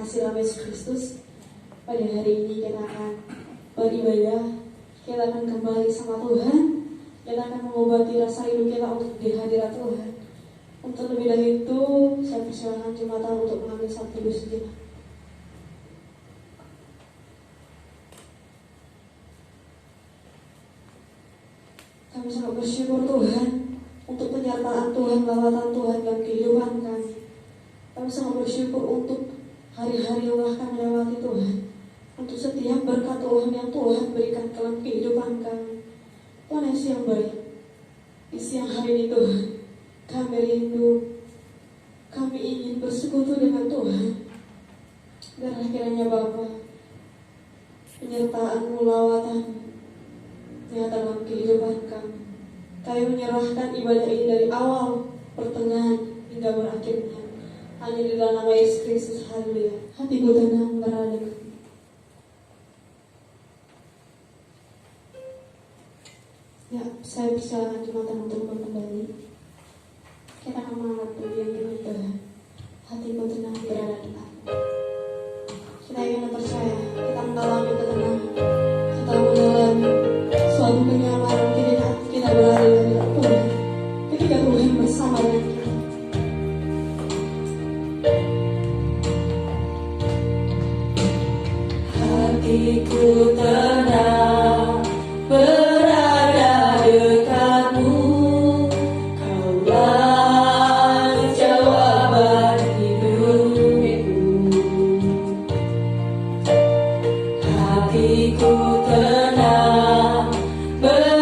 kasih dalam Yesus Kristus, pada hari ini kita akan beribadah, kita akan kembali sama Tuhan, kita akan mengobati rasa rindu kita untuk di hadirat Tuhan. Untuk lebih dari itu, saya persilakan jemaat untuk mengambil satu teduh sejenak. Kami sangat bersyukur Tuhan untuk penyertaan Tuhan, lawatan Tuhan dalam kehidupan kami. Kami sangat bersyukur untuk hari-hari yang telah kami lewati Tuhan, untuk setiap berkat Tuhan yang Tuhan berikan dalam kehidupan kami. Tuhan Yesus yang baik, di siang hari ini Tuhan, kami rindu, kami ingin bersekutu dengan Tuhan. Dan kiranya Bapa, penyertaan-Mu, lawatan-Mu nyata dalam kehidupan kami. Kami menyerahkan ibadah ini dari awal, pertengahan, hingga berakhirnya hanya di dalam nama Yesus Kristus. Haleluya. Hatiku tenang berada di Ya, saya persilakan jemaat untuk kembali. Kita akan mengangkat pujian dengan Tuhan. Hatiku tenang berada di Allah. Kita ingin percaya, kita mengalami ketenangan, kita mengalami suatu kenyamanan ketika kita berada di hadirat Tuhan, ketika Tuhan bersama dengan kita. Hatiku tenang berada dekatmu, Kaulah jawaban hidupku. Hatiku tenang berada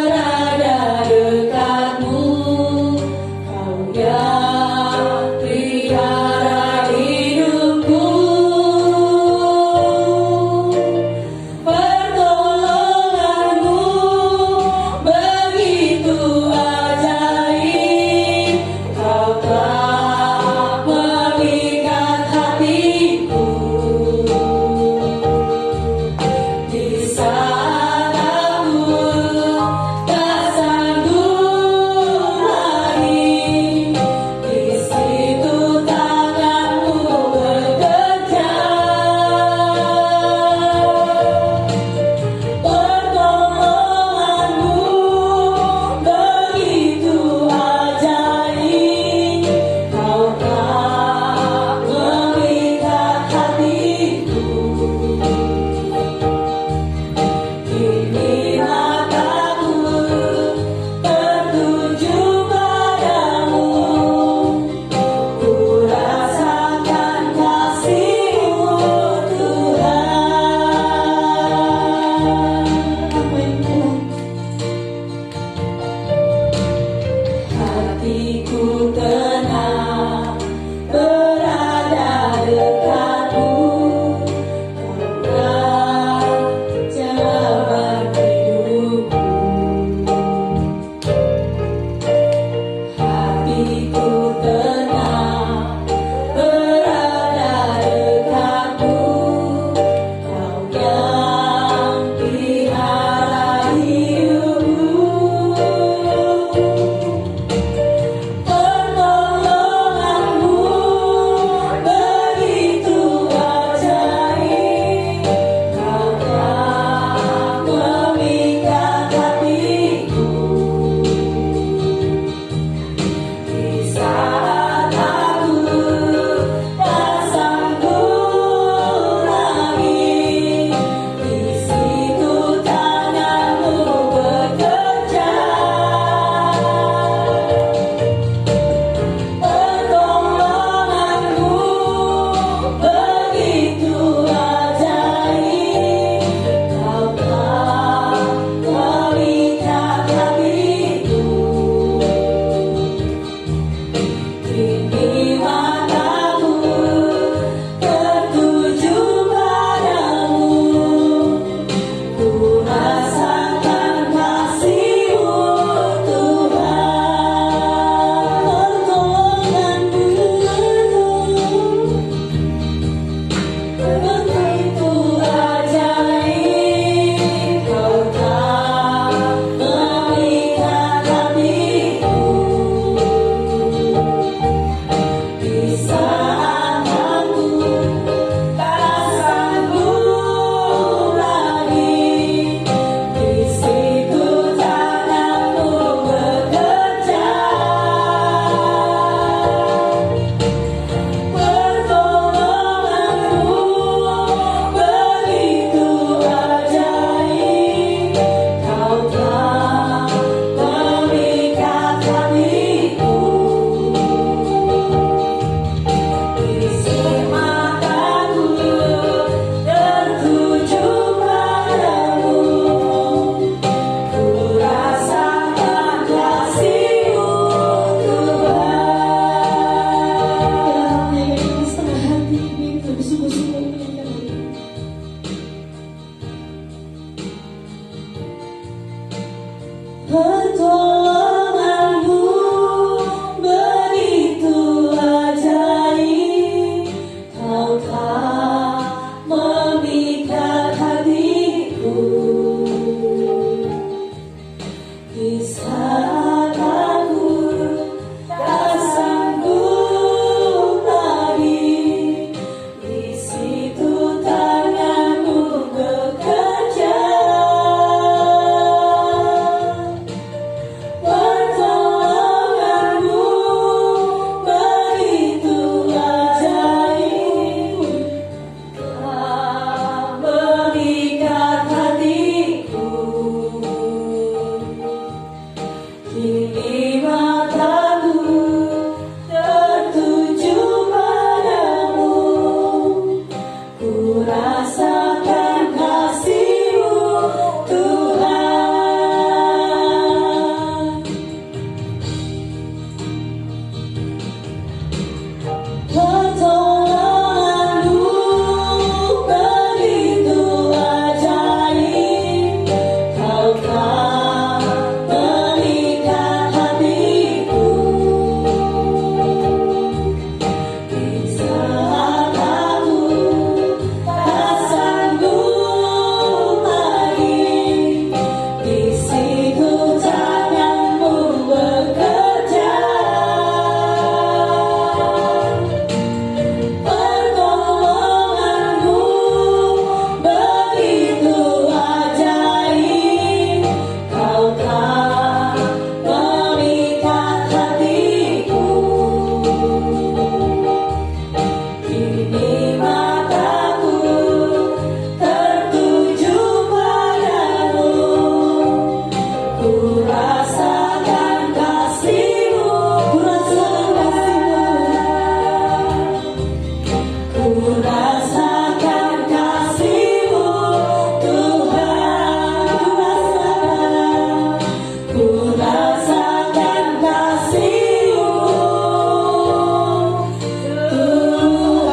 Pertolonganmu begitu ajaib, Kau telah memikat hatiku. Di saat aku tak sanggup lagi, di situ tanganmu bekerja. Pertolonganmu begitu ajaib, telah memikat hatiku. Kini mataku tertuju padamu, ku rasakan kasih-Mu, Tuhan. Pertolonganmu begitu ajaib, Kau telah memikat hatiku. Di saat aku tak sanggup lagi, di situ tanganmu bekerja. Pertolonganmu begitu ajaib, Kau telah memikat hatiku. Kini mataku tertuju padamu, ku rasakan kasih-Mu, ku rasakan kasih-Mu, Tuhan. Ku rasakan kasih-Mu, Tuhan.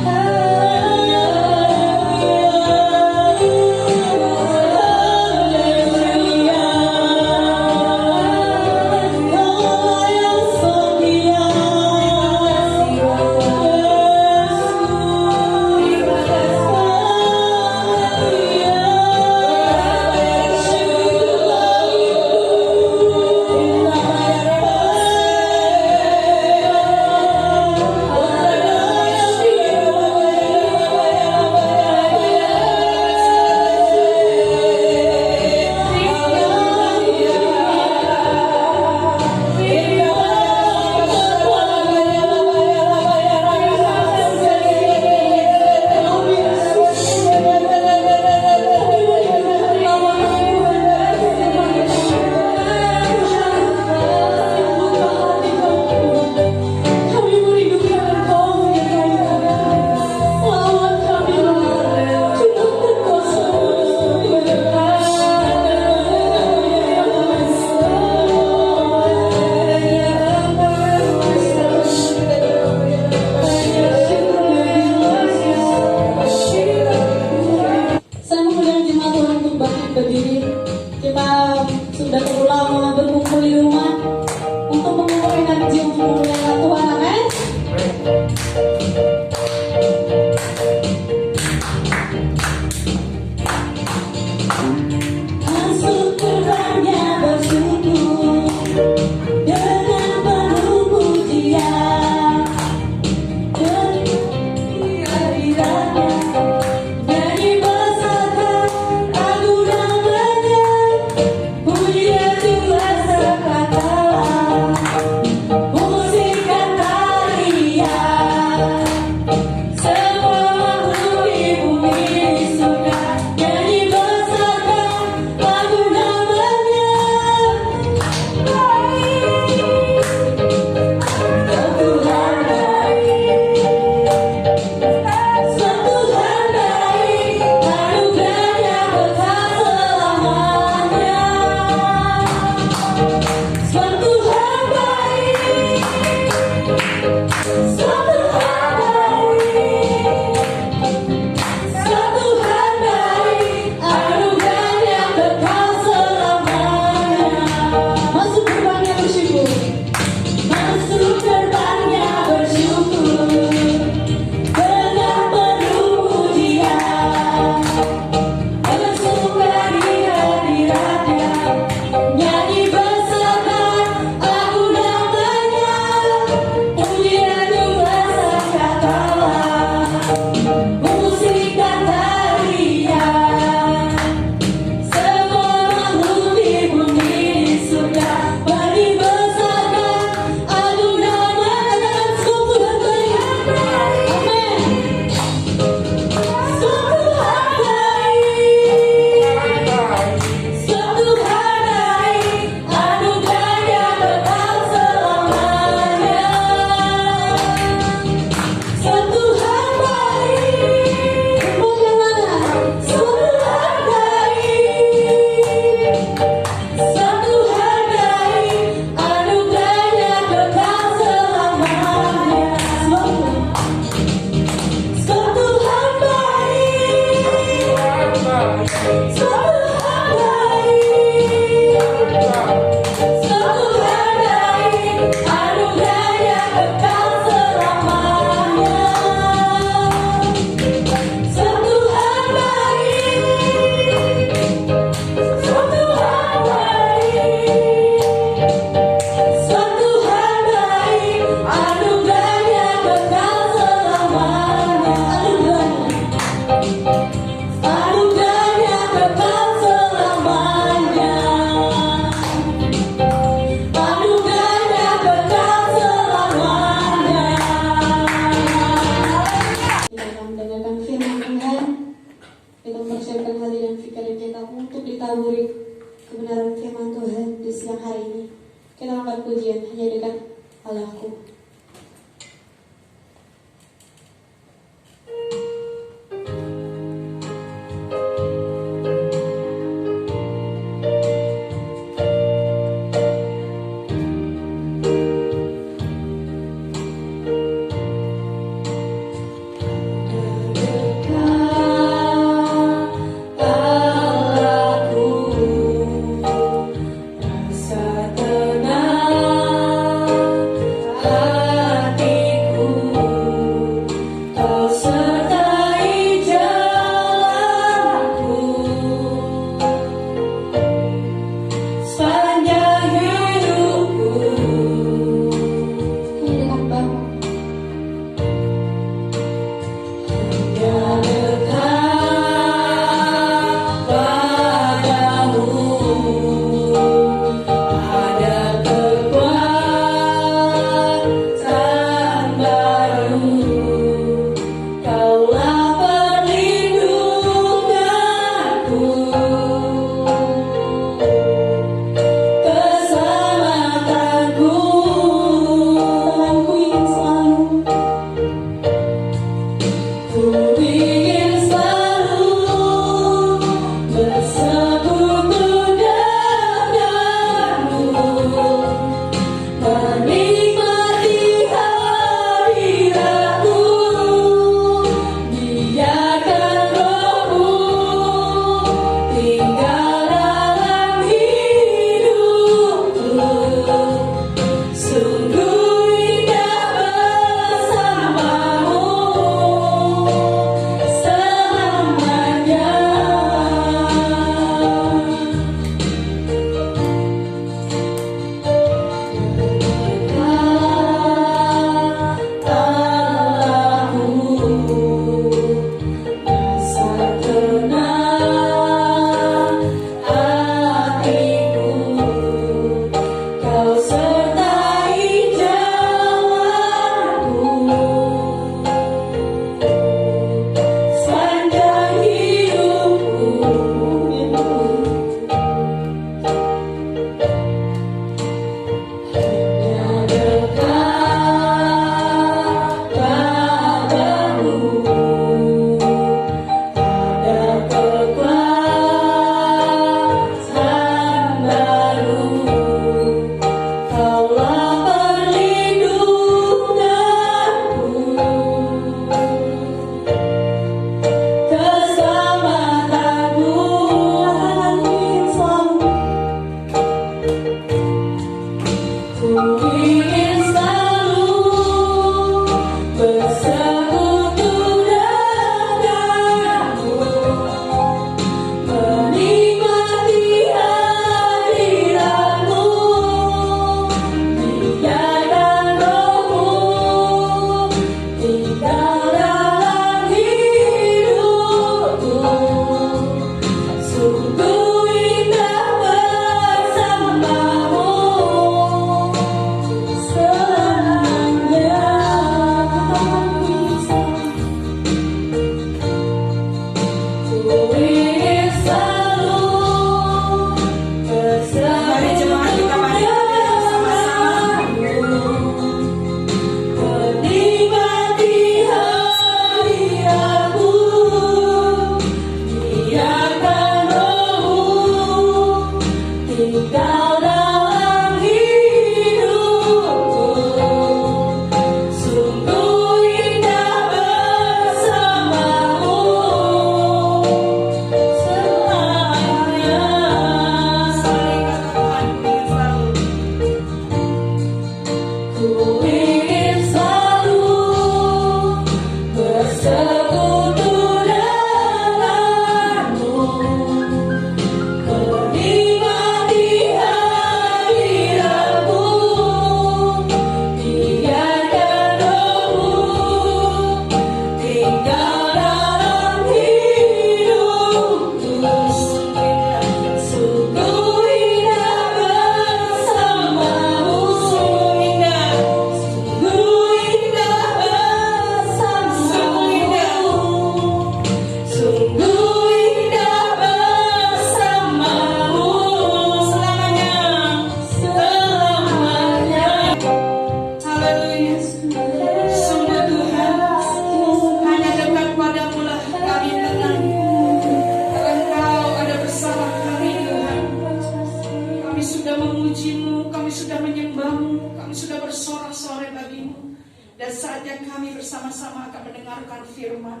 kami bersama-sama akan mendengarkan firman.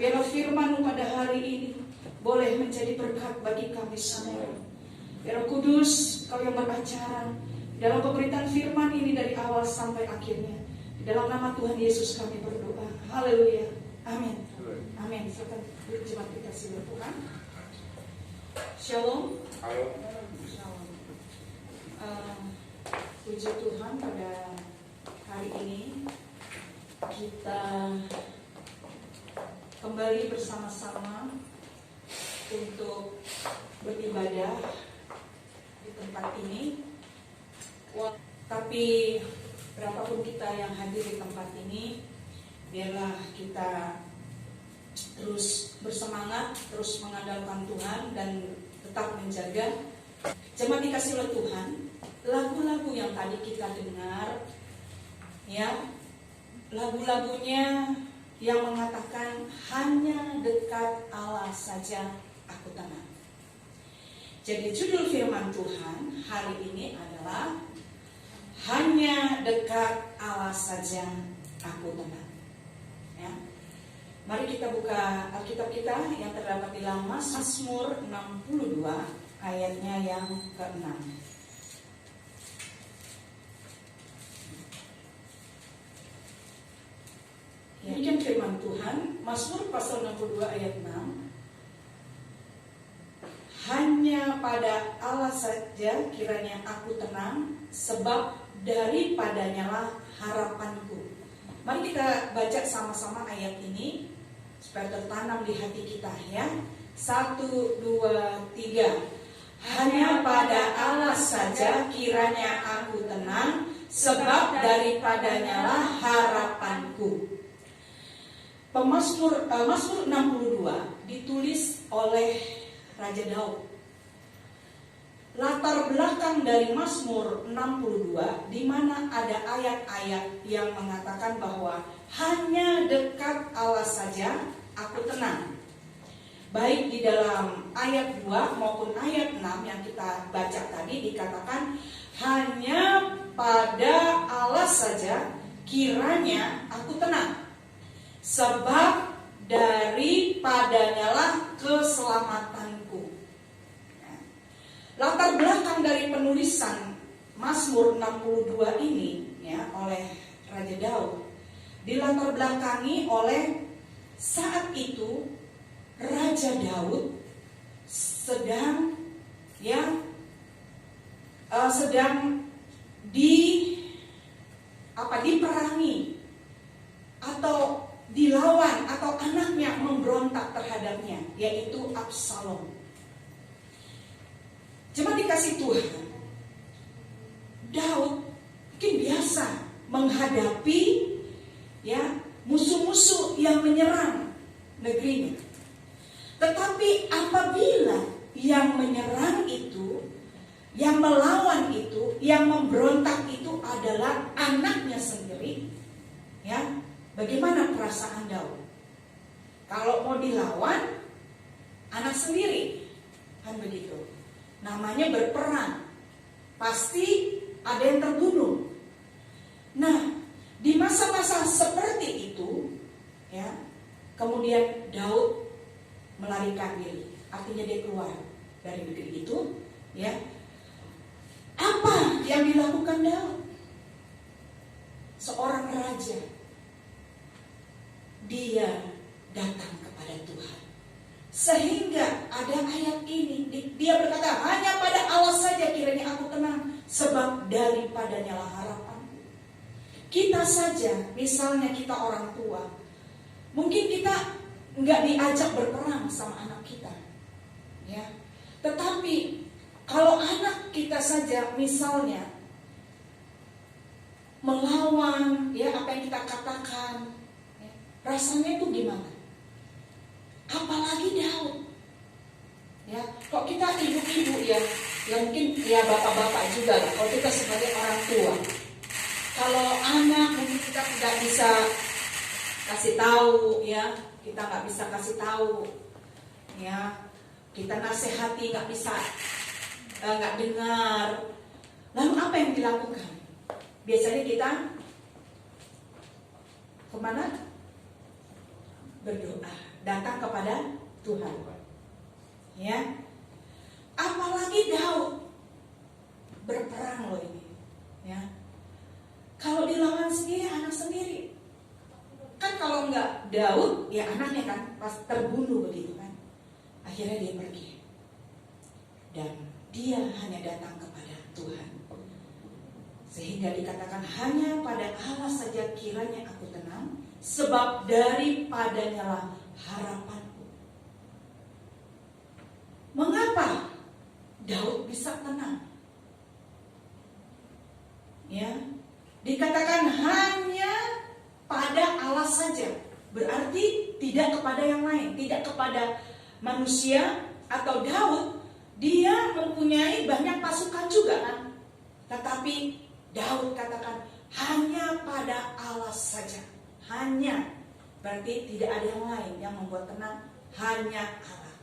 Biarlah firman pada hari ini boleh menjadi berkat bagi kami semua. Ya Roh Kudus, Kau yang beracara dalam pemberitaan firman ini dari awal sampai akhirnya. Di dalam nama Tuhan Yesus kami berdoa. Haleluya. Amin. Amin. Silakan berjemaat kita kasih Tuhan. Shalom. Shalom. Puji Tuhan, pada hari ini kita kembali bersama-sama untuk beribadah di tempat ini. Tapi berapapun kita yang hadir di tempat ini, biarlah kita terus bersemangat, terus mengandalkan Tuhan dan tetap menjaga. Jemaat dikasih oleh Tuhan, lagu-lagu yang tadi kita dengar, ya, lagu-lagunya yang mengatakan hanya dekat Allah saja aku tenang. Jadi judul firman Tuhan hari ini adalah hanya dekat Allah saja aku tenang. Ya. Mari kita buka Alkitab kita yang terdapat di dalam Mazmur 62 ayatnya yang ke-6. Demikian firman Tuhan, Mazmur pasal 62 ayat 6. Hanya pada Allah saja kiranya aku tenang, sebab daripadanya lah harapanku. Mari kita baca sama-sama ayat ini supaya tertanam di hati kita, ya. 1, 2, 3. Hanya pada Allah saja kiranya aku tenang, sebab daripadanya lah harapanku. Mazmur 62 ditulis oleh Raja Daud. Latar belakang dari Mazmur 62 di mana ada ayat-ayat yang mengatakan bahwa hanya dekat Allah saja aku tenang. Baik di dalam ayat 2 maupun ayat 6 yang kita baca tadi dikatakan hanya pada Allah saja kiranya aku tenang, sebab daripadanya lah keselamatanku. Latar belakang dari penulisan Mazmur 62 ini, ya, oleh Raja Daud dilatar belakangi oleh saat itu Raja Daud sedang diperangi atau dilawan atau anaknya memberontak terhadapnya, yaitu Absalom. Cuma dikasih Tuhan, Daud mungkin biasa menghadapi, ya, musuh-musuh yang menyerang negerinya. Tetapi apabila yang menyerang itu, yang melawan itu, yang memberontak itu adalah anaknya sendiri, ya, bagaimana perasaan Daud? Kalau mau dilawan anak sendiri, kan begitu. Namanya berperang, pasti ada yang terbunuh. Nah, di masa-masa seperti itu, ya, kemudian Daud melarikan diri, artinya dia keluar dari negeri itu, ya. Apa yang dilakukan Daud? Seorang raja, dia datang kepada Tuhan, sehingga ada ayat ini. Dia berkata, hanya pada Allah saja kiranya aku tenang, sebab daripadanya lah harapanku. Kita saja, misalnya kita orang tua, mungkin kita nggak diajak berperang sama anak kita, ya. Tetapi kalau anak kita saja misalnya melawan, ya, apa yang kita katakan, ya, rasanya itu gimana? Apalagi Daud, ya. Kok kita ibu-ibu, ya mungkin ya bapak-bapak juga lah. Kalau kita sebagai orang tua, kalau anak mungkin kita tidak bisa kasih tahu, ya, kita nggak bisa kasih tahu, ya, kita nasihati nggak bisa, nggak dengar. Lalu apa yang dilakukan? Biasanya kita kemana? Berdoa, datang kepada Tuhan. Ya, apalagi Daud berperang loh ini. Ya, kalau dilawan sendiri, anak sendiri, kan kalau nggak Daud, ya anaknya kan pas terbunuh begitu kan. Akhirnya dia pergi dan dia hanya datang kepada Tuhan. Sehingga dikatakan hanya pada Allah saja kiranya aku tenang, sebab daripadanya lah harapanku. Mengapa Daud bisa tenang? Ya, dikatakan hanya pada Allah saja, berarti tidak kepada yang lain, tidak kepada manusia atau Daud. Dia mempunyai banyak pasukan juga kan, tetapi Daud katakan hanya pada Allah saja. Hanya, berarti tidak ada yang lain yang membuat tenang, hanya Allah.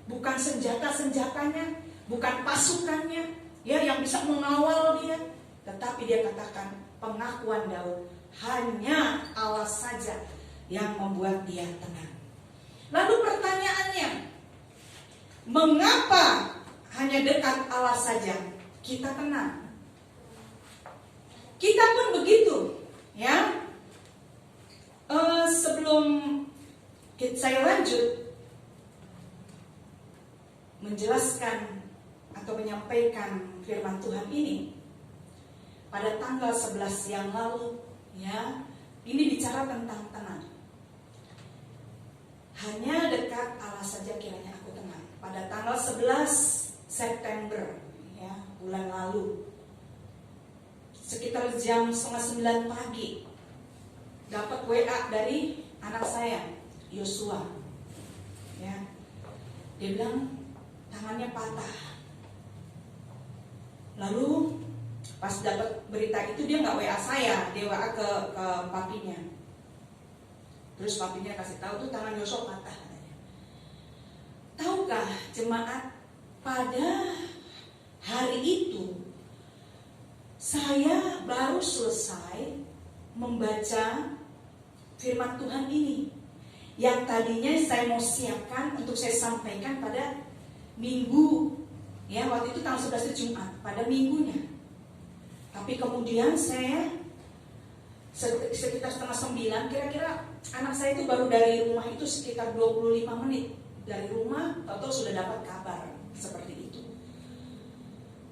Bukan senjata-senjatanya, bukan pasukannya ya yang bisa mengawal dia, tetapi dia katakan pengakuan Daud, hanya Allah saja yang membuat dia tenang. Lalu pertanyaannya, mengapa hanya dekat Allah saja kita tenang? Kita pun begitu, ya. Sebelum saya lanjut menjelaskan atau menyampaikan firman Tuhan ini, pada tanggal 11 yang lalu, ya, ini bicara tentang tenang. Hanya dekat Allah saja kiranya aku tenang. Pada tanggal 11 September, ya, bulan lalu, sekitar jam 8:30 pagi, dapat WA dari anak saya, Yosua. Ya, dia bilang tangannya patah. Lalu pas dapat berita itu dia nggak WA saya, dia WA ke papinya. Terus papinya kasih tahu tuh tangan Yosua patah. Tahukah jemaat, pada hari itu saya baru selesai membaca firman Tuhan ini, yang tadinya saya mau siapkan untuk saya sampaikan pada minggu, ya, waktu itu tanggal 11 Jumat, pada minggunya. Tapi kemudian saya sekitar 8:30, kira-kira anak saya itu baru dari rumah itu sekitar 25 menit dari rumah, atau sudah dapat kabar seperti itu.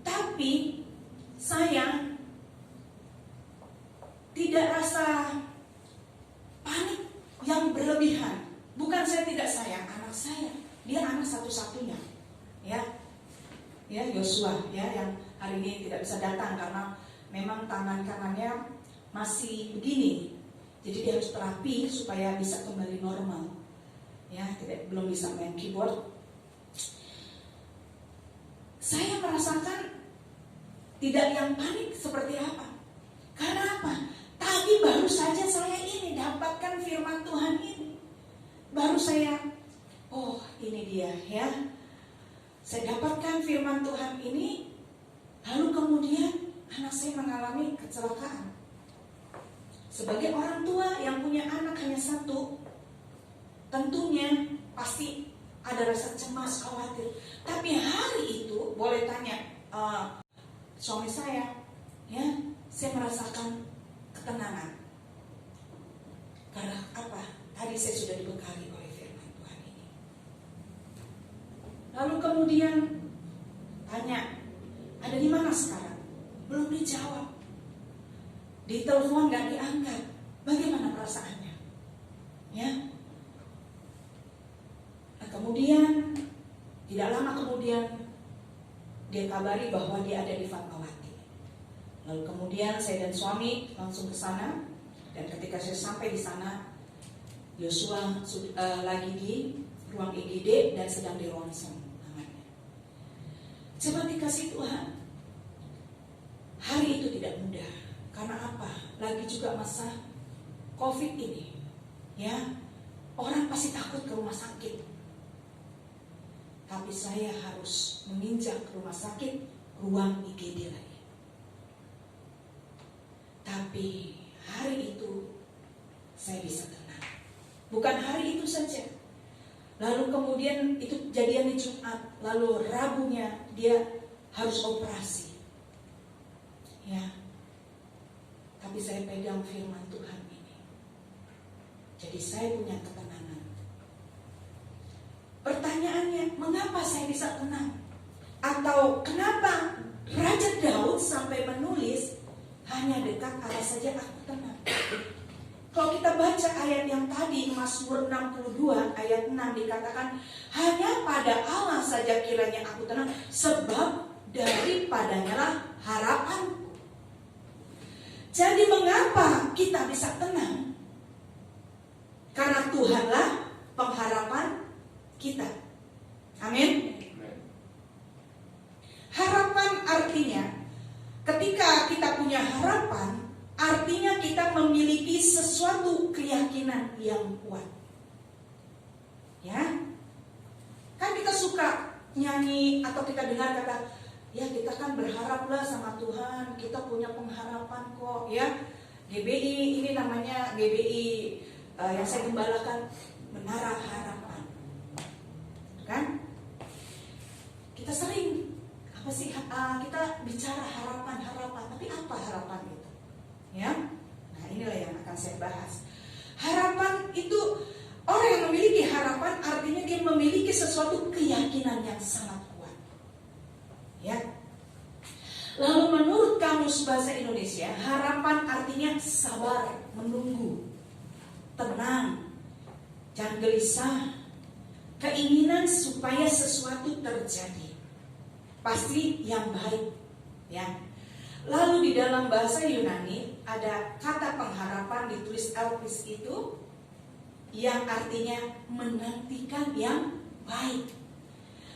Tapi saya tidak rasa panik yang berlebihan. Bukan saya tidak sayang anak saya, dia anak satu-satunya, ya, Yosua, ya, yang hari ini tidak bisa datang karena memang tangan kanannya masih begini, jadi dia harus terapi supaya bisa kembali normal, ya, belum bisa main keyboard. Saya merasakan tidak yang panik seperti apa. Karena apa? Tadi baru saja saya ini dapatkan firman Tuhan ini. Baru saya, oh ini dia, ya. Saya dapatkan firman Tuhan ini, lalu kemudian anak saya mengalami kecelakaan. Sebagai orang tua yang punya anak hanya satu, tentunya pasti ada rasa cemas, khawatir. Tapi hari itu, boleh tanya suami saya, ya, saya merasakan ketenangan. Karena apa? Tadi saya sudah dibekali oleh firman Tuhan ini. Lalu kemudian tanya, ada di mana sekarang? Belum dijawab. Di telepon nggak diangkat. Bagaimana perasaannya? Ya. Nah, kemudian tidak lama kemudian dia kabari bahwa dia ada di Fatmawati. Lalu kemudian saya dan suami langsung ke sana, dan ketika saya sampai di sana, Yosua lagi di ruang IGD dan sedang di ronsen tangannya. Coba dikasih Tuhan, hari itu tidak mudah. Karena apa? Lagi juga masa COVID ini, ya, orang pasti takut ke rumah sakit. Tapi saya harus menginjak rumah sakit, ruang IGD lagi. Tapi hari itu saya bisa tenang. Bukan hari itu saja. Lalu kemudian itu kejadian di Jumat, lalu Rabunya dia harus operasi. Ya. Tapi saya pegang firman Tuhan ini. Jadi saya punya ketenangan. Pertanyaannya, mengapa saya bisa tenang? Atau kenapa Raja Daud sampai menulis hanya dekat Allah saja aku tenang? Kalau kita baca ayat yang tadi, Mazmur 62 ayat 6 dikatakan, hanya pada Allah saja kiranya aku tenang, sebab daripadanya lah harapanku. Jadi mengapa kita bisa tenang? Karena Tuhanlah pengharapan kita. Amin. Harapan artinya, ketika kita punya harapan, artinya kita memiliki sesuatu keyakinan yang kuat. Ya, kan kita suka nyanyi atau kita dengar kata, ya kita kan berharaplah sama Tuhan, kita punya pengharapan kok. Ya, GBI ini namanya GBI yang saya gembalakan, Menara Harapan. Kan? Kita sering apa sih kita bicara harapan, tapi apa harapan itu? Ya, nah inilah yang akan saya bahas. Harapan itu, orang yang memiliki harapan artinya dia memiliki sesuatu keyakinan yang sangat kuat. Ya. Lalu menurut Kamus Bahasa Indonesia, harapan artinya sabar, menunggu, tenang, jangan gelisah, keinginan supaya sesuatu terjadi, pasti yang baik. Ya. Lalu di dalam bahasa Yunani ada kata pengharapan ditulis elpis itu yang artinya menantikan yang baik.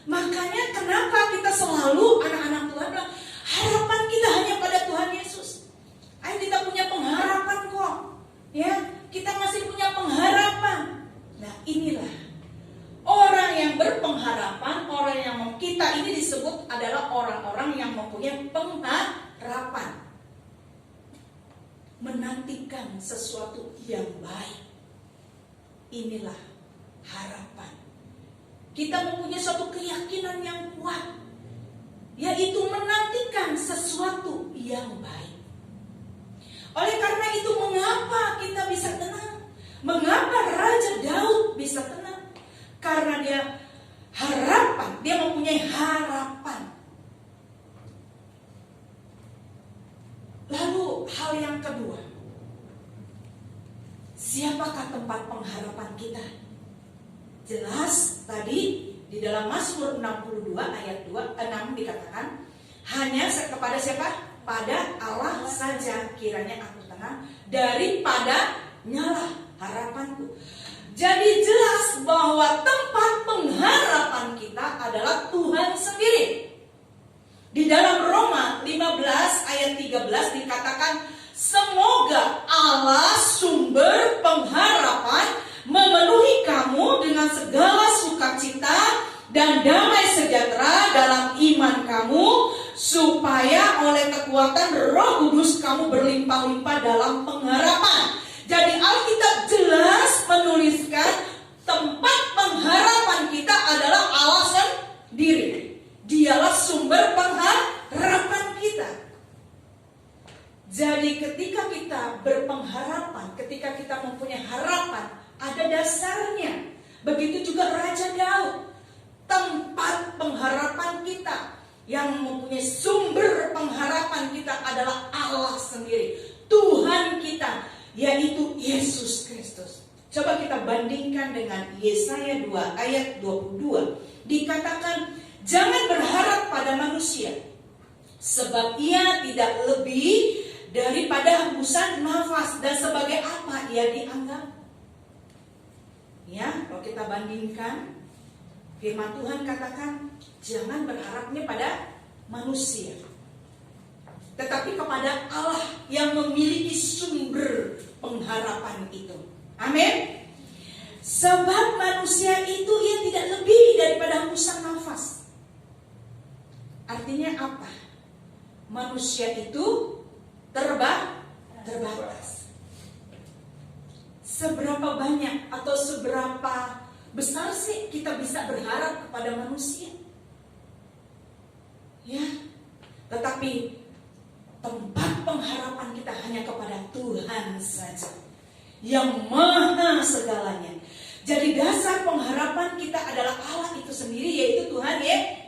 Makanya kenapa kita selalu anak-anak Tuhan bilang harapan kita hanya pada Tuhan Yesus. Ayo kita punya pengharapan kok. Ya, kita masih punya pengharapan. Nah, inilah orang yang berpengharapan, orang yang kita ini disebut adalah orang-orang yang mempunyai pengharapan, menantikan sesuatu yang baik. Inilah harapan. Kita mempunyai suatu keyakinan yang kuat, yaitu menantikan sesuatu yang baik. Oleh karena itu, mengapa kita bisa tenang? Mengapa Raja Daud bisa tenang? Karena dia harapan, dia mempunyai harapan. Lalu hal yang kedua, siapakah tempat pengharapan kita? Jelas tadi di dalam Mazmur 62 ayat 6 dikatakan, hanya kepada siapa? Pada Allah saja kiranya aku tenang, daripada nyala harapanku. Jadi jelas bahwa tempat pengharapan kita adalah Tuhan sendiri. Di dalam Roma 15 ayat 13 dikatakan, semoga Allah sumber pengharapan memenuhi kamu dengan segala sukacita dan damai sejahtera dalam iman kamu, supaya oleh kekuatan Roh Kudus kamu berlimpah-limpah dalam pengharapan. Jadi Alkitab jelas menuliskan tempat pengharapan kita adalah Allah sendiri. Dialah sumber pengharapan kita. Jadi ketika kita berpengharapan, ketika kita mempunyai harapan, ada dasarnya. Begitu juga Raja Daud. Tempat pengharapan kita, yang mempunyai sumber pengharapan kita adalah Allah sendiri, Tuhan kita, yaitu Yesus Kristus. Coba kita bandingkan dengan Yesaya 2 ayat 22. Dikatakan, jangan berharap pada manusia, sebab ia tidak lebih daripada hembusan nafas, dan sebagai apa ia dianggap. Ya, kalau kita bandingkan, firman Tuhan katakan, jangan berharapnya pada manusia, tetapi kepada Allah yang memiliki sumber pengharapan itu. Amin. Sebab manusia itu ia tidak lebih daripada hembusan nafas. Artinya apa? Manusia itu terbatas. seberapa banyak atau seberapa besar sih kita bisa berharap kepada manusia? Ya, tetapi tempat pengharapan kita hanya kepada Tuhan saja, yang maha segalanya. Jadi dasar pengharapan kita adalah Allah itu sendiri, yaitu Tuhan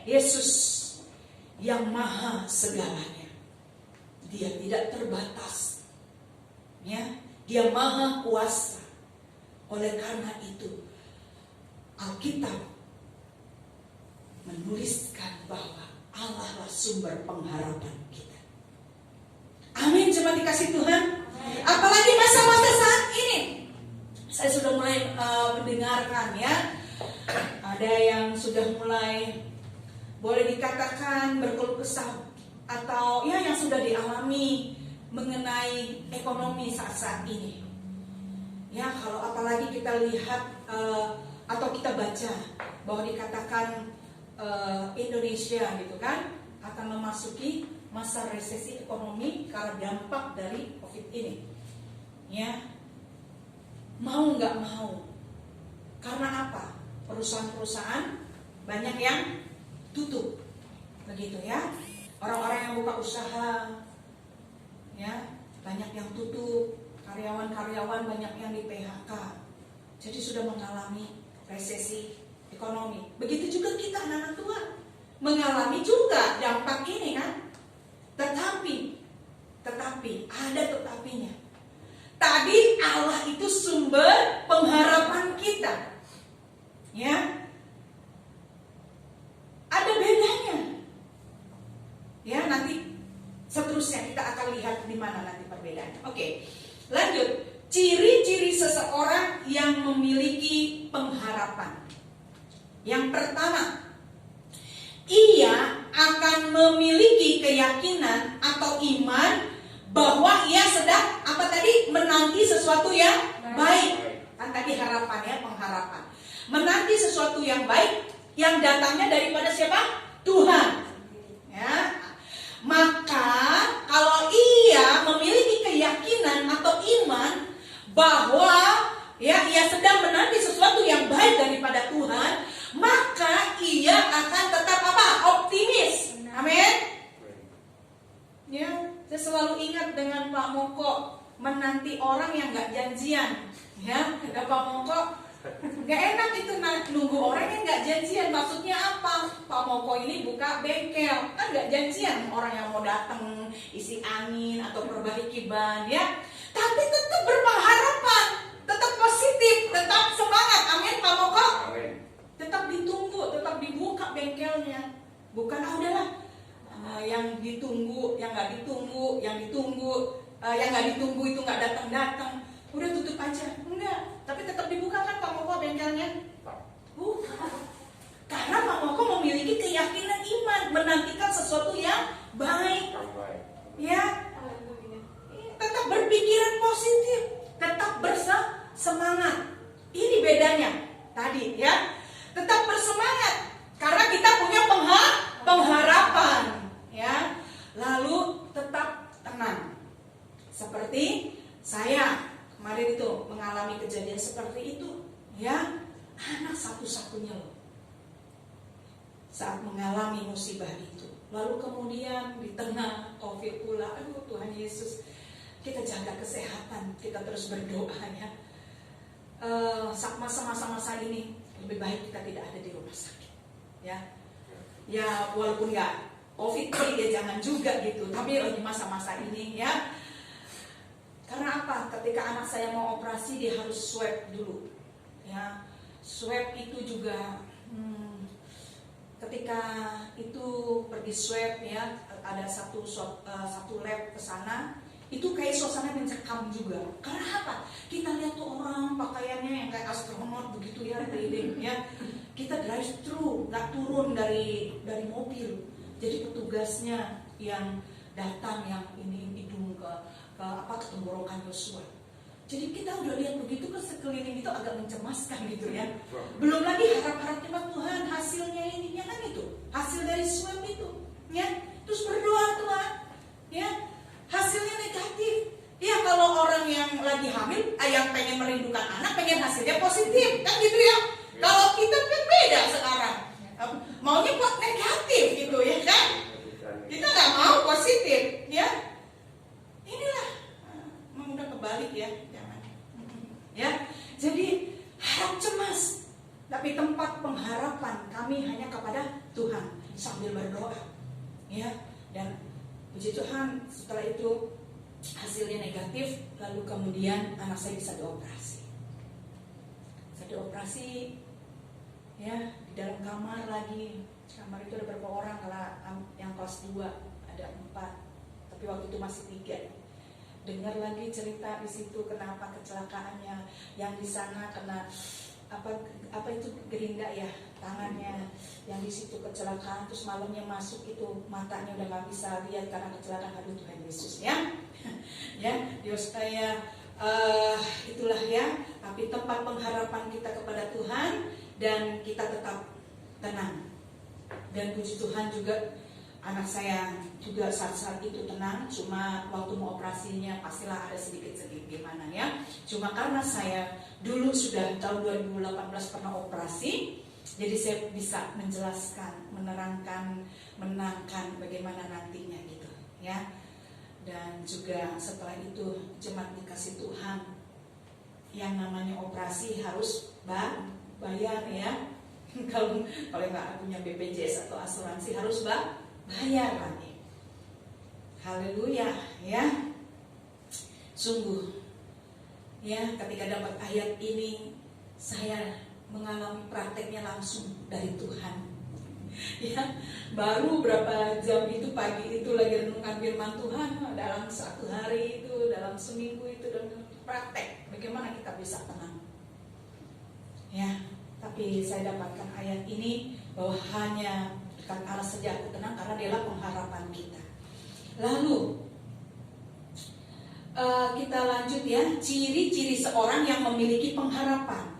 Yesus, yang maha segalanya. Dia tidak terbatas, ya, dia maha kuasa. Oleh karena itu, Alkitab menuliskan bahwa Allah lah sumber pengharapan kita. Amin, cuma dikasih Tuhan. Apalagi masa-masa saat ini. Saya sudah mulai mendengarkan, ya, ada yang sudah mulai boleh dikatakan berkeluh kesah atau ya yang sudah dialami mengenai ekonomi saat ini. Ya, kalau apalagi kita lihat atau kita baca bahwa dikatakan Indonesia gitu kan akan memasuki masa resesi ekonomi karena dampak dari COVID ini. Ya, mau nggak mau, karena apa? Perusahaan-perusahaan banyak yang tutup, begitu ya. Orang-orang yang buka usaha, ya, banyak yang tutup. Karyawan-karyawan banyak yang di PHK. Jadi sudah mengalami resesi ekonomi. Begitu juga kita anak-anak Tuhan mengalami juga dampak ini kan. Tetapi ada tetapinya. Tadi Allah itu sumber pengharapan kita. Ya. Ada bedanya. Ya, nanti seterusnya kita akan lihat di mana nanti perbedaannya. Oke. Lanjut, ciri-ciri seseorang yang memiliki pengharapan. Yang pertama, ia akan memiliki keyakinan atau iman bahwa ia sedang menanti sesuatu yang baik. Kan tadi harapan ya, pengharapan. Menanti sesuatu yang baik yang datangnya daripada siapa? Tuhan. Ya. Maka kalau ia memiliki keyakinan atau iman bahwa ya ia sedang menanti sesuatu yang baik daripada Tuhan, maka ia akan tetap optimis. Amin. Ya, saya selalu ingat dengan Pak Moko menanti orang yang nggak janjian. Ya, ada Pak Moko. Gak enak itu nunggu orang yang gak janjian. Maksudnya apa? Pak Moko ini buka bengkel, kan gak janjian orang yang mau datang isi angin atau perbaiki ban, ya. Tapi tetap berpengharapan, tetap positif, tetap semangat. Amin, Pak Moko. Amin. Tetap ditunggu, tetap dibuka bengkelnya. Bukan udahlah yang ditunggu, yang gak ditunggu, yang gak ditunggu itu gak datang-datang. Udah tutup aja. Enggak, tapi tetap dibuka kan Pak Moko bengkelnya? Bukan. Karena Pak Moko memiliki keyakinan iman, menantikan sesuatu yang baik. Ya. Tetap berpikiran positif, tetap bersemangat. Ini bedanya tadi ya. Tetap bersemangat karena kita punya pengharapan, ya. Lalu tetap tenang. Seperti saya kemarin itu mengalami kejadian seperti itu, ya, anak satu-satunya loh saat mengalami musibah itu. Lalu kemudian di tengah COVID pula, aduh Tuhan Yesus, kita jaga kesehatan, kita terus berdoa ya. Masa-masa ini lebih baik kita tidak ada di rumah sakit, ya. Ya walaupun nggak COVID ya jangan juga gitu, tapi lagi masa-masa ini ya. Karena apa? Ketika anak saya mau operasi dia harus swab dulu, ya. Swab itu juga ketika itu pergi swab ya, ada satu lab ke sana, itu kayak suasana mencekam juga. Karena apa? Kita lihat tuh orang pakaiannya yang kayak astronot begitu ya, keliling ya. Kita drive thru, nggak turun dari mobil. Jadi petugasnya yang datang yang ini hidung ke tenggorokan Yosua. Jadi kita udah lihat begitu ke sekeliling itu agak mencemaskan gitu ya. Belum lagi harap-harapnya Tuhan hasilnya ini ya kan itu. Hasil dari swab itu ya. Terus berdoa Tuhan ya. Hasilnya negatif. Ya kalau orang yang lagi hamil, yang pengen merindukan anak, pengen hasilnya positif, kan gitu ya. Kalau kita kan beda sekarang, maunya buat negatif gitu ya kan. Kita nggak mau positif, ya. Inilah, udah kebalik ya, jangan. Ya, jadi harap cemas, tapi tempat pengharapan kami hanya kepada Tuhan sambil berdoa, ya. Dan puji Tuhan, setelah itu hasilnya negatif, lalu kemudian anak saya bisa dioperasi. Bisa dioperasi, ya, di dalam kamar lagi. Kamar itu ada berapa orang? Kalau yang kelas 2 ada 4, tapi waktu itu masih 3. Dengar lagi cerita di situ kenapa kecelakaannya, yang di sana kena apa itu gerinda ya, tangannya yang di situ kecelakaan, terus malamnya masuk itu matanya udah nggak bisa lihat karena kecelakaan. Aduh Tuhan Yesus ya. Ya, Dios saya itulah ya, tapi tempat pengharapan kita kepada Tuhan dan kita tetap tenang. Dan puji Tuhan juga anak saya juga saat-saat itu tenang, cuma waktu mau operasinya pastilah ada sedikit-sedikit gimana ya. Cuma karena saya dulu sudah tahun 2018 pernah operasi, jadi saya bisa menjelaskan, menerangkan, menenangkan bagaimana nantinya gitu ya. Dan juga setelah itu jemaat dikasih Tuhan, yang namanya operasi harus bayar ya. Kalau nggak punya BPJS atau asuransi harus bayar lagi. Haleluya ya. Sungguh ya, ketika dapat ayat ini saya mengalami prakteknya langsung dari Tuhan. Ya, baru berapa jam itu pagi itu lagi renungkan firman Tuhan, dalam 1 hari itu, dalam seminggu itu, dan praktek bagaimana kita bisa tenang. Ya, tapi saya dapatkan ayat ini bahwa hanya dekat Allah saja aku tenang, karena Dialah pengharapan kita. Lalu kita lanjut ya, ciri-ciri seorang yang memiliki pengharapan.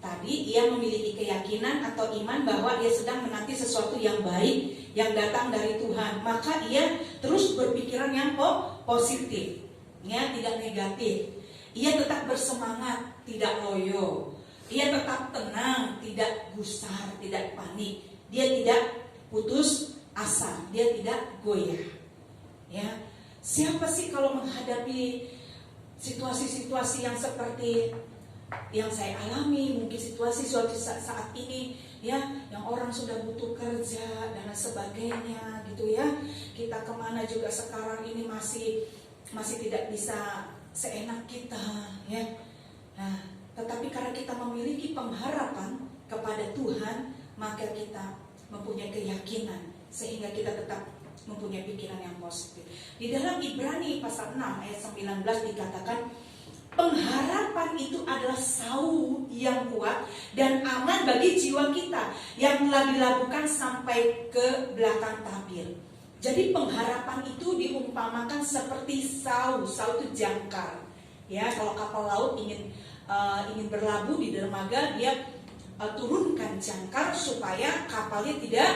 Tadi ia memiliki keyakinan atau iman bahwa ia sedang menanti sesuatu yang baik yang datang dari Tuhan. Maka ia terus berpikiran yang positif, ya, tidak negatif. Ia tetap bersemangat, tidak loyo. Ia tetap tenang, tidak gusar, tidak panik. Dia tidak putus asa, dia tidak goyah. Ya, siapa sih kalau menghadapi situasi-situasi yang seperti yang saya alami, mungkin situasi suatu saat ini ya, yang orang sudah butuh kerja dan sebagainya gitu ya. Kita kemana juga sekarang ini masih tidak bisa seenak kita ya. Nah, tetapi karena kita memiliki pengharapan kepada Tuhan, maka kita mempunyai keyakinan sehingga kita tetap mempunyai pikiran yang positif. Di dalam Ibrani pasal 6 ayat 19 dikatakan, pengharapan itu adalah sauh yang kuat dan aman bagi jiwa kita yang telah dilabuhkan sampai ke belakang tabir. Jadi pengharapan itu diumpamakan seperti sauh itu jangkar. Ya, kalau kapal laut ingin berlabuh di dermaga, dia turunkan jangkar supaya kapalnya tidak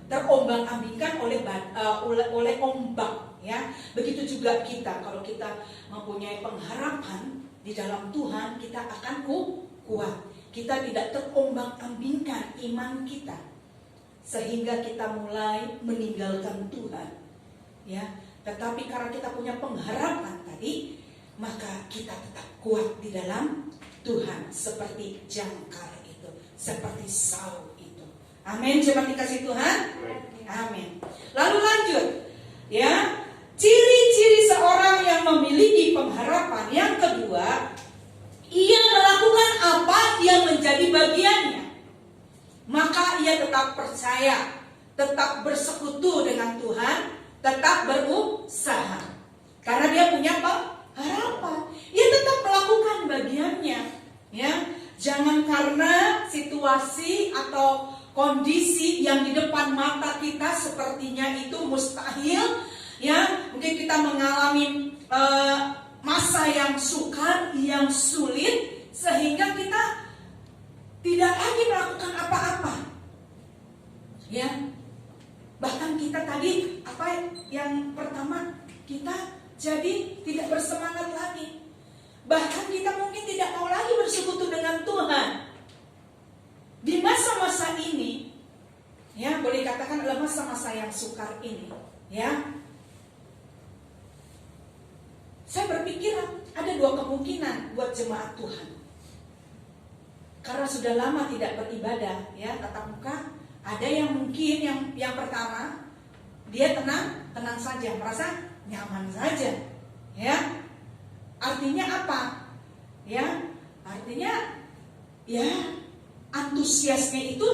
terombang-ambingkan oleh ombak. Ya, begitu juga kita, kalau kita mempunyai pengharapan di dalam Tuhan, kita akan kuat. Kita tidak terombang-ambingkan iman kita, sehingga kita mulai meninggalkan Tuhan. Ya, tetapi karena kita punya pengharapan tadi, maka kita tetap kuat di dalam Tuhan, seperti jangkar itu, seperti sauh itu. Amin, coba dikasih Tuhan. Amin. Lalu lanjut, ya. Ciri-ciri seorang yang memiliki pengharapan. Yang kedua, ia melakukan apa yang menjadi bagiannya. Maka ia tetap percaya, tetap bersekutu dengan Tuhan, tetap berusaha. Karena dia punya pengharapan. Ia tetap melakukan bagiannya. Ya, jangan karena situasi atau kondisi yang di depan mata kita sepertinya itu mustahil. Ya, mungkin kita mengalami masa yang sukar, yang sulit, sehingga kita tidak lagi melakukan apa-apa. Ya, bahkan kita tadi yang pertama kita jadi tidak bersemangat lagi. Bahkan kita mungkin tidak mau lagi bersekutu dengan Tuhan. Di masa-masa ini, ya boleh katakan adalah masa-masa yang sukar ini, ya. Saya berpikir ada dua kemungkinan buat jemaat Tuhan. Karena sudah lama tidak beribadah, ya tatap muka. Ada yang mungkin yang pertama dia tenang saja, merasa nyaman saja, ya. Artinya apa? Ya, artinya ya antusiasnya itu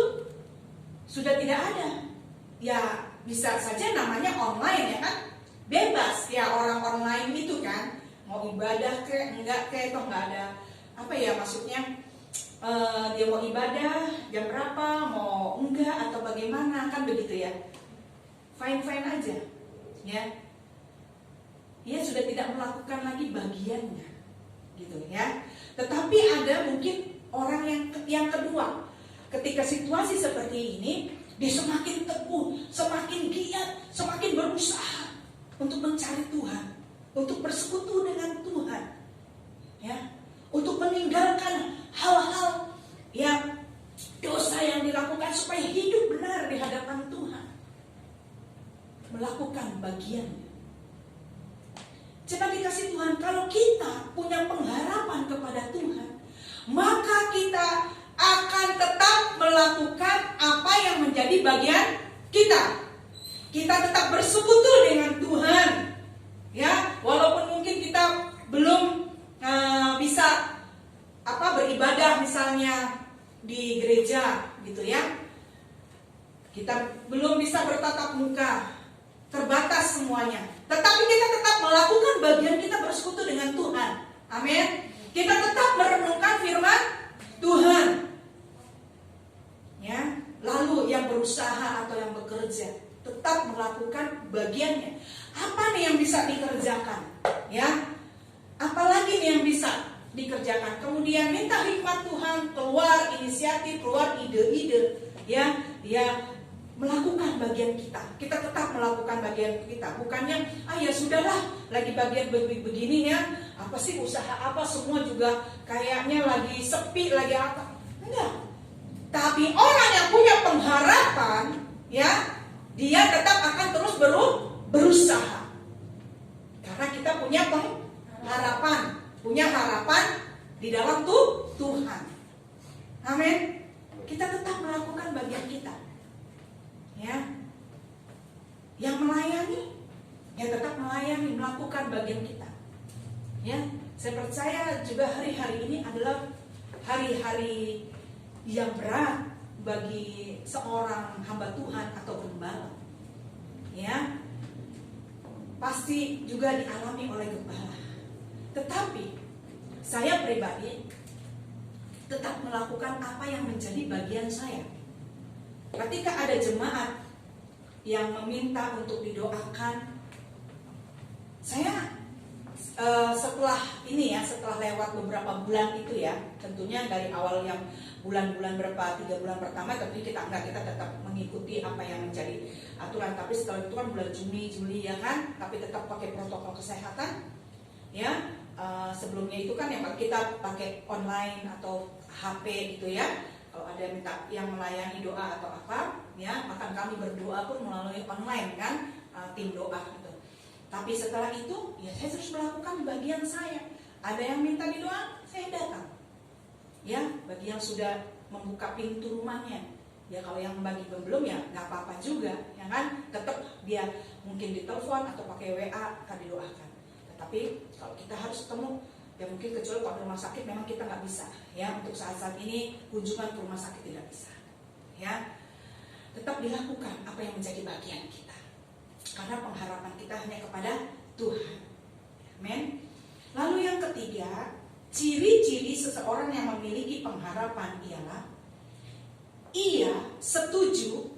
sudah tidak ada. Ya bisa saja namanya online, ya kan? Bebas ya orang online itu kan, mau ibadah enggak toh nggak ada apa ya maksudnya dia mau ibadah jam berapa, mau enggak atau bagaimana, kan begitu ya. Fine aja, ya. Dia sudah tidak melakukan lagi bagiannya, gitu ya. Tetapi ada mungkin orang yang kedua, ketika situasi seperti ini, dia semakin teguh, semakin giat, semakin berusaha untuk mencari Tuhan, untuk bersekutu dengan Tuhan, ya, untuk meninggalkan hal-hal yang dosa yang dilakukan supaya hidup benar di hadapan Tuhan, melakukan bagiannya. Coba dikasih Tuhan, kalau kita punya pengharapan kepada Tuhan, maka kita akan tetap melakukan apa yang menjadi bagian kita. Kita tetap bersekutu dengan Tuhan, ya, walaupun mungkin kita belum bisa beribadah misalnya di gereja, gitu ya. Kita belum bisa bertatap muka, terbatas semuanya. Tetapi kita tetap melakukan bagian kita bersekutu dengan Tuhan. Amin. Kita tetap merenungkan firman Tuhan. Ya, lalu yang berusaha atau yang bekerja tetap melakukan bagiannya. Apa nih yang bisa dikerjakan? Ya. Apalagi nih yang bisa dikerjakan? Kemudian minta hikmat Tuhan, keluar inisiatif, keluar ide-ide, ya, melakukan bagian kita. Kita tetap melakukan bagian kita. Bukannya ya sudahlah, lagi bagian begini ya, apa sih usaha apa, semua juga kayaknya lagi sepi, lagi apa. Enggak. Tapi orang yang punya pengharapan, ya, dia tetap akan terus berusaha. Karena kita punya harapan di dalam Tuhan. Amin. Kita tetap melakukan bagian kita. Ya, yang melayani, ya tetap melayani, melakukan bagian kita. Ya, saya percaya juga hari-hari ini adalah hari-hari yang berat bagi seorang hamba Tuhan atau gembala. Ya, pasti juga dialami oleh gembala. Tetapi saya pribadi tetap melakukan apa yang menjadi bagian saya. Ketika ada jemaat yang meminta untuk didoakan, saya setelah lewat beberapa bulan itu ya, tentunya dari awal yang bulan-bulan berapa, 3 bulan pertama, tapi kita tetap mengikuti apa yang menjadi aturan. Tapi setelah itu kan bulan Juli ya kan, tapi tetap pakai protokol kesehatan. Ya, sebelumnya itu kan yang kita pakai online atau HP gitu ya. Kalau ada minta yang melayani doa atau apa, ya, maka kami berdoa pun melalui online kan, tim doa gitu. Tapi setelah itu, ya saya terus melakukan bagian saya. Ada yang minta didoa, saya datang. Ya, bagi yang sudah membuka pintu rumahnya, ya kalau yang bagi belum ya nggak apa-apa juga, ya kan? Tetap dia mungkin ditelepon atau pakai WA akan didoakan. Tetapi kalau kita harus ketemu, ya mungkin kecuali kalau rumah sakit memang kita nggak bisa, ya, untuk saat-saat ini kunjungan ke rumah sakit tidak bisa, ya. Tetap dilakukan apa yang menjadi bagian kita, karena pengharapan kita hanya kepada Tuhan. Amin. Lalu yang ketiga, ciri-ciri seseorang yang memiliki pengharapan ialah ia setuju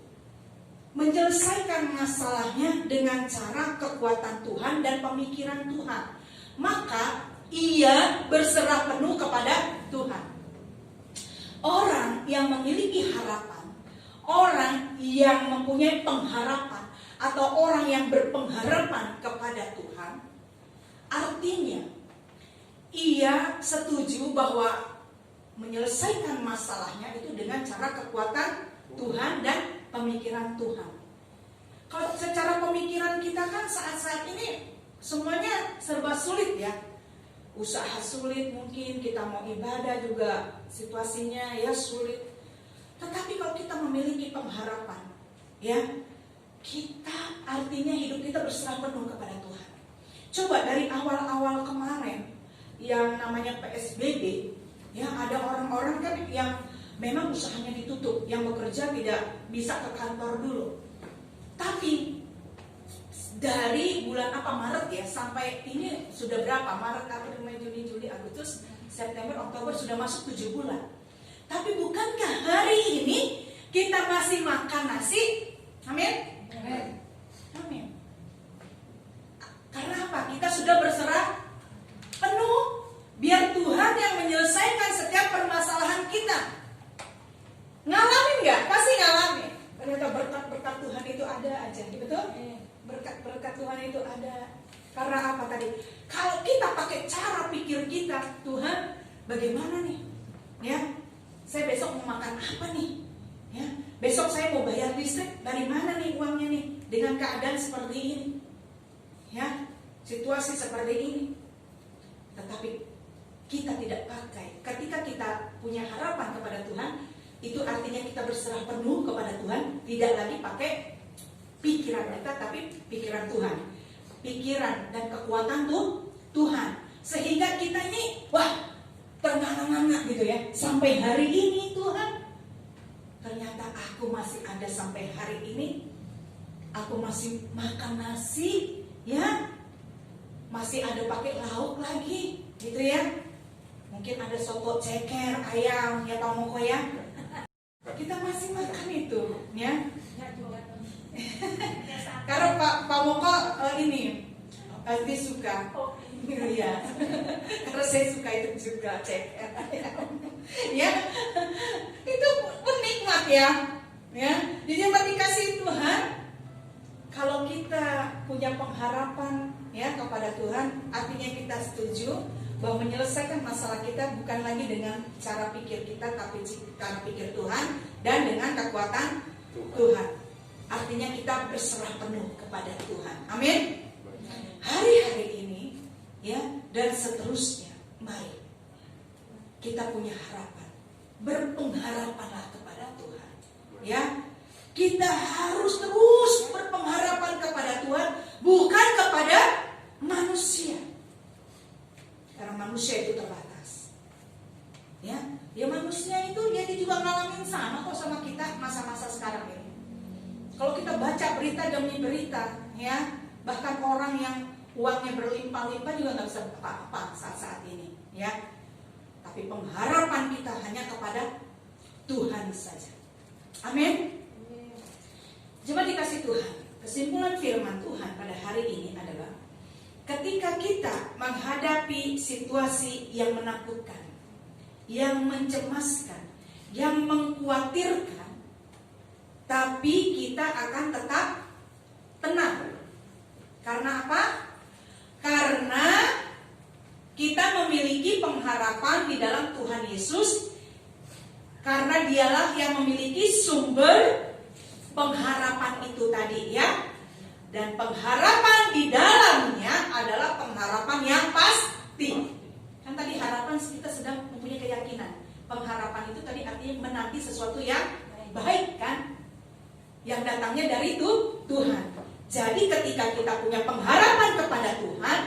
menyelesaikan masalahnya dengan cara kekuatan Tuhan dan pemikiran Tuhan. Maka ia berserah penuh kepada Tuhan. Orang yang memiliki harapan, orang yang mempunyai pengharapan, atau orang yang berpengharapan kepada Tuhan, Artinya, ia setuju bahwa menyelesaikan masalahnya itu dengan cara kekuatan Tuhan dan pemikiran Tuhan. Kalau secara pemikiran kita kan saat-saat ini semuanya serba sulit ya. Usaha sulit, mungkin kita mau ibadah juga situasinya ya sulit. Tetapi kalau kita memiliki pengharapan, ya, kita artinya hidup kita berserah penuh kepada Tuhan. Coba dari awal-awal kemarin yang namanya PSBB, ya, ada orang-orang kan yang memang usahanya ditutup, yang bekerja tidak bisa ke kantor dulu. Tapi dari bulan Maret ya sampai ini sudah berapa? Maret, April, Mei, Juni, Juli, Agustus, September, Oktober, sudah masuk 7 bulan. Tapi bukankah hari ini kita masih makan nasi? Amin? Amin. Karena apa? Kita sudah berserah penuh. Biar Tuhan yang menyelesaikan setiap permasalahan kita. Ngalamin nggak? Pasti ngalamin. Ternyata berkat-berkat Tuhan itu ada aja, betul? Berkat-berkat Tuhan itu ada. Karena apa tadi? Kalau kita pakai cara pikir kita, Tuhan, bagaimana nih? Ya, saya besok mau makan apa nih? Ya, besok saya mau bayar listrik, dari mana nih uangnya nih? Dengan keadaan seperti ini, ya, situasi seperti ini. Tetapi kita tidak pakai. Ketika kita punya harapan kepada Tuhan, itu artinya kita berserah penuh kepada Tuhan, tidak lagi pakai pikiran kita, tapi pikiran Tuhan, pikiran dan kekuatan Tuhan, sehingga kita ini wah ternganga-nganga gitu ya. Sampai hari ini Tuhan, ternyata aku masih ada sampai hari ini, aku masih makan nasi, ya, masih ada pakai lauk lagi, gitu ya. Mungkin ada soto ceker, ayam, ya Pak Moko ya. Kita masih makan itu, ya. Karena Pak Moko ini pasti suka, ya. Karena saya suka itu juga ceker, ya. Itu pun nikmat ya, ya. Jadi yang dikasih Tuhan, kalau kita punya pengharapan ya kepada Tuhan, artinya kita setuju bahwa menyelesaikan masalah kita bukan lagi dengan cara pikir kita, tapi cara pikir Tuhan dan dengan kekuatan Tuhan. Artinya kita berserah penuh kepada Tuhan. Amin. Hari-hari ini ya dan seterusnya, mari kita punya harapan. Berpengharapanlah kepada Tuhan. Ya, kita harus terus berpengharapan kepada Tuhan, bukan kepada manusia. Karena manusia itu terbatas. Ya manusia itu dia juga ngalamin sama kok sama kita masa-masa sekarang ini. Kalau kita baca berita demi berita, ya, bahkan orang yang uangnya berlimpah-limpah juga nggak bisa apa-apa saat-saat ini, ya. Tapi pengharapan kita hanya kepada Tuhan saja. Amin. Jemaat dikasih Tuhan, kesimpulan firman Tuhan pada hari ini adalah ketika kita menghadapi situasi yang menakutkan, yang mencemaskan, yang mengkhawatirkan, tapi kita akan tetap tenang. Karena apa? Karena kita memiliki pengharapan di dalam Tuhan Yesus. Karena dialah yang memiliki sumber pengharapan itu tadi, ya. Dan pengharapan di dalamnya adalah pengharapan yang pasti. Kan tadi harapan kita sedang mempunyai keyakinan. Pengharapan itu tadi artinya menanti sesuatu yang baik kan? Yang datangnya dari Tuhan. Jadi ketika kita punya pengharapan kepada Tuhan,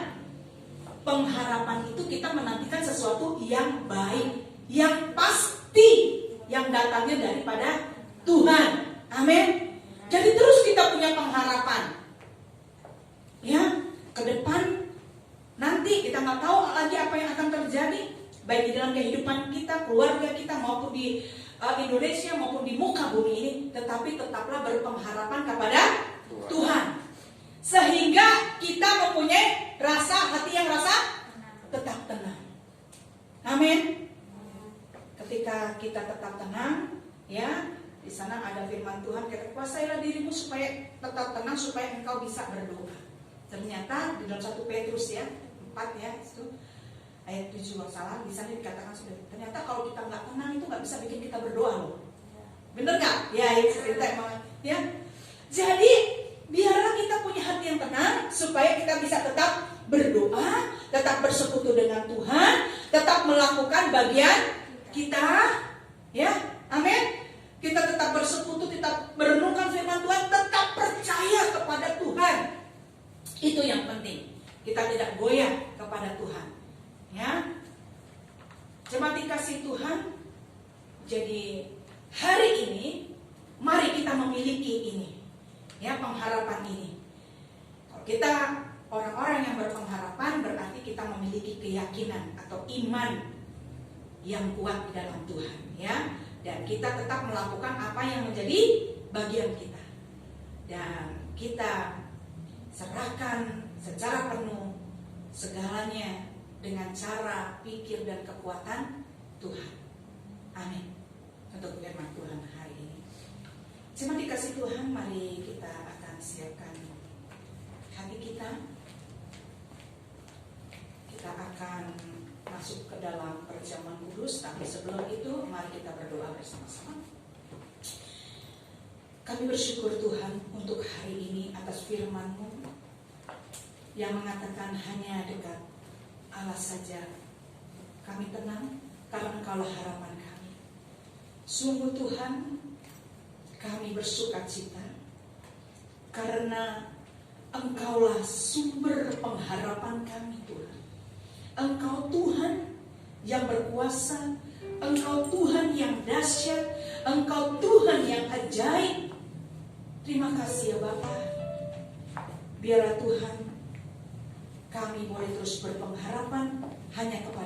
pengharapan itu kita menantikan sesuatu yang baik, yang pasti, yang datangnya daripada Tuhan. Amin. Jadi terus kita punya pengharapan. Ya, ke depan nanti kita nggak tahu lagi apa yang akan terjadi, baik di dalam kehidupan kita, keluarga kita, maupun di Indonesia maupun di muka bumi ini. Tetapi tetaplah berpengharapan kepada Tuhan, sehingga kita mempunyai hati yang tetap tenang. Amin. Ketika kita tetap tenang, ya, di sana ada firman Tuhan, kata, kuasailah dirimu supaya tetap tenang, supaya engkau bisa berdoa. Ternyata di dalam 1 Petrus ya 4 4 ya, itu ayat 7 kalau salah, di sana dikatakan sudah. Ternyata kalau kita nggak tenang itu nggak bisa bikin kita berdoa loh. Bener nggak? Ya itu cerita emang. Ya, jadi biarlah kita punya hati yang tenang supaya kita bisa tetap berdoa, tetap bersekutu dengan Tuhan, tetap melakukan bagian kita. Ya, amin. Kita tetap bersekutu, tetap merenungkan firman Tuhan, tetap percaya kepada Tuhan. Itu yang penting. Kita tidak goyah kepada Tuhan. Ya. Jemaat dikasih Tuhan. Jadi hari ini mari kita memiliki ini. Ya, pengharapan ini. Kalau kita orang-orang yang berpengharapan berarti kita memiliki keyakinan atau iman yang kuat di dalam Tuhan, ya. Dan kita tetap melakukan apa yang menjadi bagian kita. Dan kita serahkan secara penuh segalanya dengan cara pikir dan kekuatan Tuhan. Amin. Untuk firman Tuhan hari ini. Cuma dikasih Tuhan, mari kita akan siapkan hati kita. Kita akan masuk ke dalam perjamuan kudus, tapi sebelum itu mari kita berdoa bersama-sama. Kami bersyukur Tuhan untuk hari ini atas firman-Mu yang mengatakan hanya dekat Allah saja kami tenang karena Engkaulah harapan kami. Sungguh Tuhan, kami bersukacita karena Engkaulah sumber pengharapan kami Tuhan. Engkau Tuhan yang berkuasa, Engkau Tuhan yang dahsyat, Engkau Tuhan yang ajaib. Terima kasih ya Bapa. Biarlah Tuhan kami boleh terus berpengharapan hanya kepada